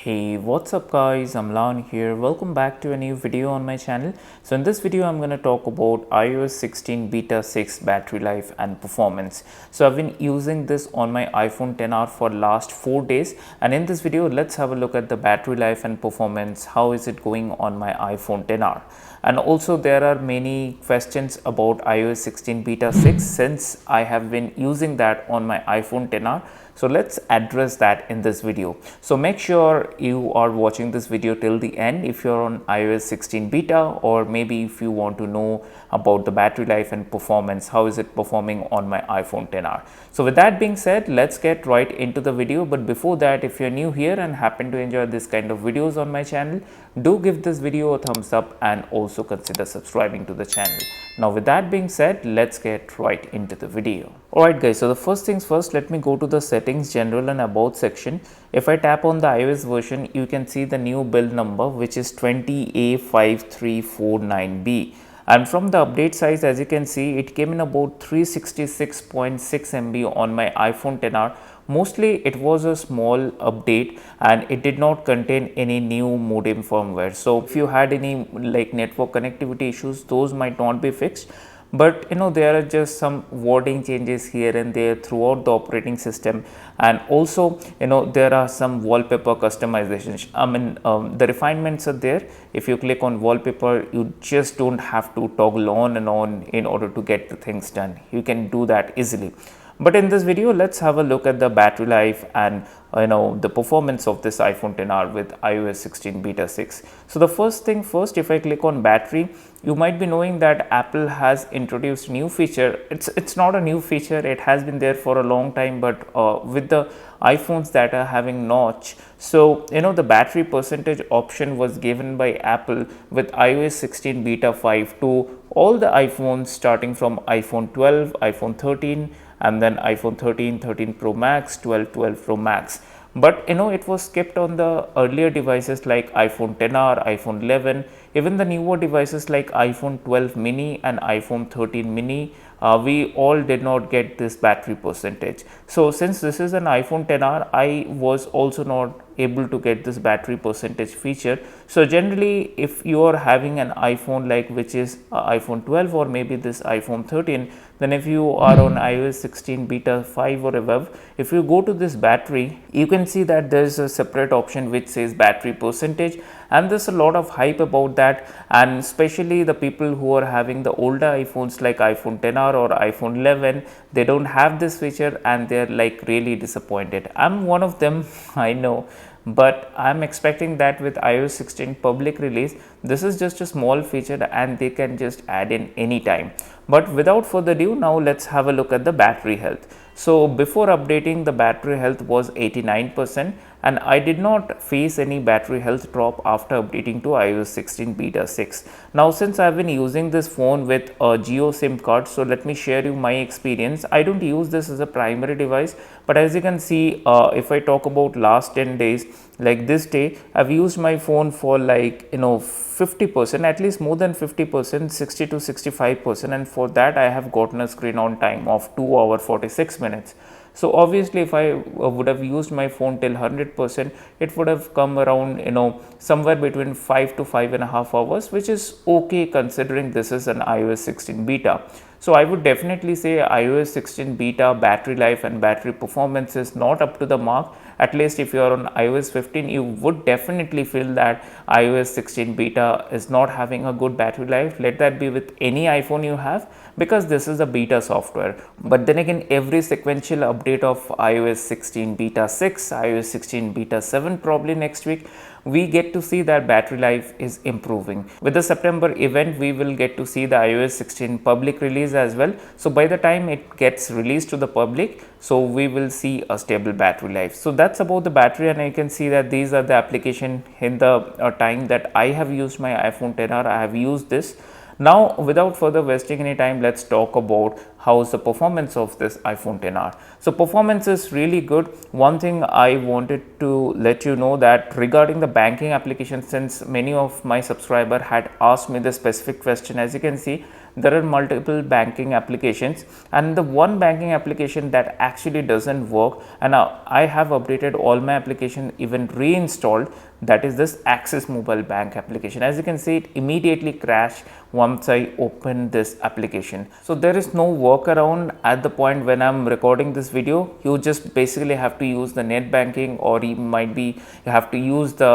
Hey, what's up guys, I'm Lan here. Welcome back to a new video on my channel. So in this video I'm going to talk about iOS 16 beta 6 battery life and performance. So I've been using this on my iPhone XR for last 4 days, and in this video let's have a look at the battery life and performance. How is it going on my iPhone XR? And also there are many questions about iOS 16 beta 6 since I have been using that on my iPhone XR. So let's address that in this video. So make sure you are watching this video till the end if you're on iOS 16 beta, or maybe if you want to know about the battery life and performance, how is it performing on my iPhone XR. So with that being said, let's get right into the video. But before that, if you're new here and happen to enjoy this kind of videos on my channel, do give this video a thumbs up and also consider subscribing to the channel. Now with that being said, let's get right into the video. Alright guys, so the first things first, let me go to the settings, general and about section. If I tap on the iOS version, you can see the new build number, which is 20A5349B. And from the update size, as you can see, it came in about 366.6 MB on my iPhone XR. Mostly it was a small update and it did not contain any new modem firmware. So if you had any like network connectivity issues, those might not be fixed. But there are just some wording changes here and there throughout the operating system, and also there are some wallpaper customizations. The refinements are there. If you click on wallpaper, you just don't have to toggle on and on in order to get the things done. You can do that easily. But in this video, let's have a look at the battery life and the performance of this iPhone XR with iOS 16 beta 6. So the first thing first, if I click on battery, you might be knowing that Apple has introduced new feature. It's not a new feature, it has been there for a long time, but with the iPhones that are having notch, so the battery percentage option was given by Apple with iOS 16 beta 5 to all the iPhones starting from iPhone 12, iPhone 13, and then iPhone 13, 13 Pro Max, 12, 12 Pro Max. But it was skipped on the earlier devices like iPhone XR, iPhone 11, even the newer devices like iPhone 12 mini and iPhone 13 mini. We all did not get this battery percentage. So since this is an iPhone XR, I was also not able to get this battery percentage feature. So generally, if you are having an iPhone like which is iPhone 12 or maybe this iPhone 13, then if you are on iOS 16 beta 5 or above, if you go to this battery, you can see that there is a separate option which says battery percentage, and there's a lot of hype about that, and especially the people who are having the older iPhones like iPhone XR or iPhone 11, they don't have this feature and they're like really disappointed. I'm one of them, I know, but I'm expecting that with iOS 16 public release, this is just a small feature and they can just add in anytime. But without further ado, now let's have a look at the battery health. So before updating, the battery health was 89%, and I did not face any battery health drop after updating to iOS 16 beta 6. Now since I've been using this phone with a Jio SIM card, so let me share you my experience. I don't use this as a primary device, but as you can see, if I talk about last 10 days, like this day, I've used my phone for like 50%, at least more than 50%, 60 to 65%, and for that I have gotten a screen on time of 2 hours 46 minutes. So obviously if I would have used my phone till 100%, it would have come around somewhere between 5 to 5.5 hours, which is okay considering this is an iOS 16 beta. So I would definitely say iOS 16 beta battery life and battery performance is not up to the mark. At least if you are on iOS 15, you would definitely feel that iOS 16 beta is not having a good battery life. Let that be with any iPhone you have, because this is a beta software. But then again, every sequential update of iOS 16 beta 6, iOS 16 beta 7 probably next week, we get to see that battery life is improving. With the September event, we will get to see the iOS 16 public release as well. So by the time it gets released to the public, so we will see a stable battery life. So that's about the battery, and you can see that these are the application in the time that I have used my iPhone XR. I have used this. Now without further wasting any time, let's talk about how's the performance of this iPhone XR. So performance is really good. One thing I wanted to let you know that regarding the banking application, since many of my subscriber had asked me the specific question, as you can see there are multiple banking applications, and the one banking application that actually doesn't work, and I have updated all my application, even reinstalled, that is this Axis Mobile Bank application. As you can see, it immediately crashed once I opened this application. So there is no workaround at the point when I'm recording this video. You just basically have to use the net banking, or you have to use the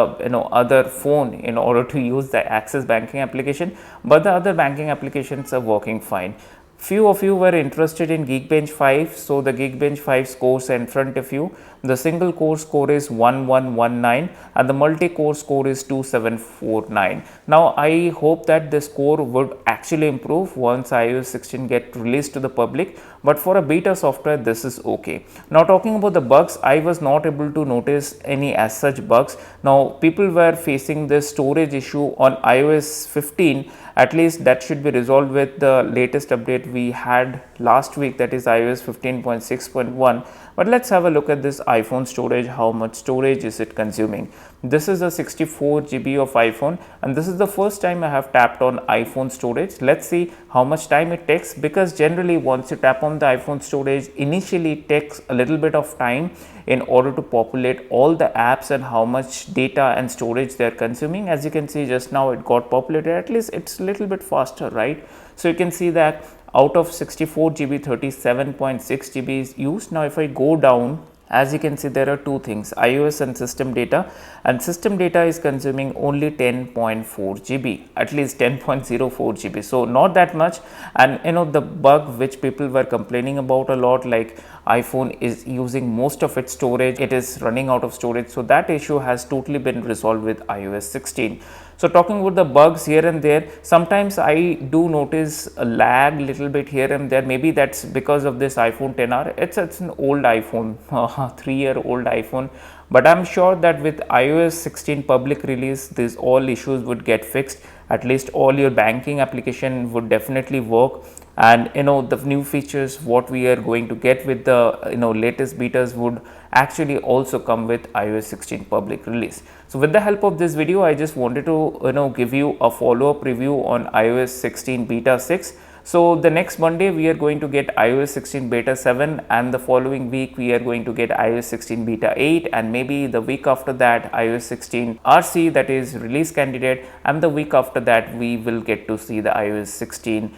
other phone in order to use the Axis banking application, but the other banking applications are working fine. Few of you were interested in GeekBench 5, so the GeekBench 5 scores in front of you. The single core score is 1119 and the multi-core score is 2749. Now I hope that the score would actually improve once iOS 16 get released to the public, but for a beta software this is okay. Now talking about the bugs, I was not able to notice any as such bugs. Now people were facing this storage issue on iOS 15. At least that should be resolved with the latest update we had last week, that is iOS 15.6.1. But let's have a look at this iPhone storage. How much storage is it consuming? This is a 64 GB of iPhone, and this is the first time I have tapped on iPhone storage. Let's see how much time it takes, because generally once you tap on the iPhone storage, initially it takes a little bit of time in order to populate all the apps and how much data and storage they are consuming. As you can see, just now it got populated. At least it's a little bit faster, right? So you can see that out of 64 GB, 37.6 GB is used. Now if I go down, as you can see, there are two things, iOS and system data, and system data is consuming only 10.4 GB, at least 10.04 GB, so not that much. And the bug which people were complaining about a lot, like iPhone is using most of its storage, it is running out of storage, so that issue has totally been resolved with iOS 16. So talking about the bugs here and there, sometimes I do notice a lag little bit here and there. Maybe that's because of this iPhone XR. It's an old iPhone, 3-year-old iPhone, but I'm sure that with iOS 16 public release, these all issues would get fixed. At least all your banking application would definitely work, and the new features what we are going to get with the latest betas would actually also come with iOS 16 public release. So with the help of this video, I just wanted to give you a follow-up review on iOS 16 beta 6. So the next Monday we are going to get iOS 16 beta 7, and the following week we are going to get iOS 16 beta 8, and maybe the week after that iOS 16 RC, that is release candidate, and the week after that we will get to see the iOS 16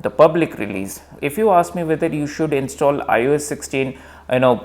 the public release. If you ask me whether you should install iOS 16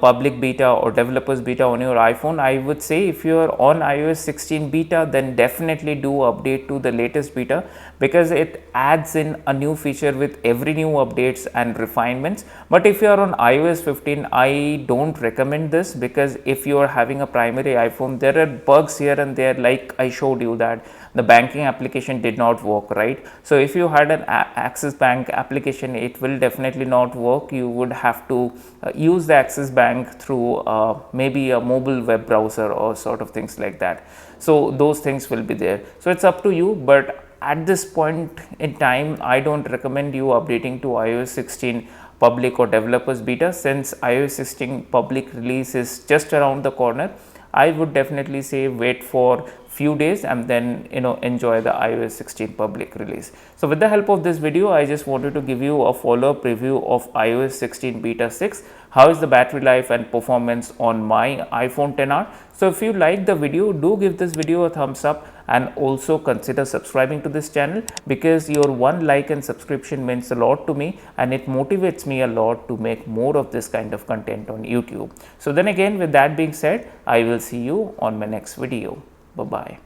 public beta or developers beta on your iPhone, I would say if you are on iOS 16 beta, then definitely do update to the latest beta, because it adds in a new feature with every new updates and refinements. But if you are on iOS 15, I don't recommend this, because if you are having a primary iPhone, there are bugs here and there, like I showed you that the banking application did not work, right? So if you had an Axis Bank application, it will definitely not work. You would have to use the Axis Bank through maybe a mobile web browser or sort of things like that. So those things will be there. So it's up to you, but at this point in time, I don't recommend you updating to iOS 16 public or developers beta, since iOS 16 public release is just around the corner. I would definitely say wait for few days and then enjoy the iOS 16 public release. So with the help of this video, I just wanted to give you a follow-up review of iOS 16 beta 6. How is the battery life and performance on my iPhone XR? So if you like the video, do give this video a thumbs up, and also consider subscribing to this channel, because your one like and subscription means a lot to me, and it motivates me a lot to make more of this kind of content on YouTube. So then again, with that being said, I will see you on my next video. Bye bye.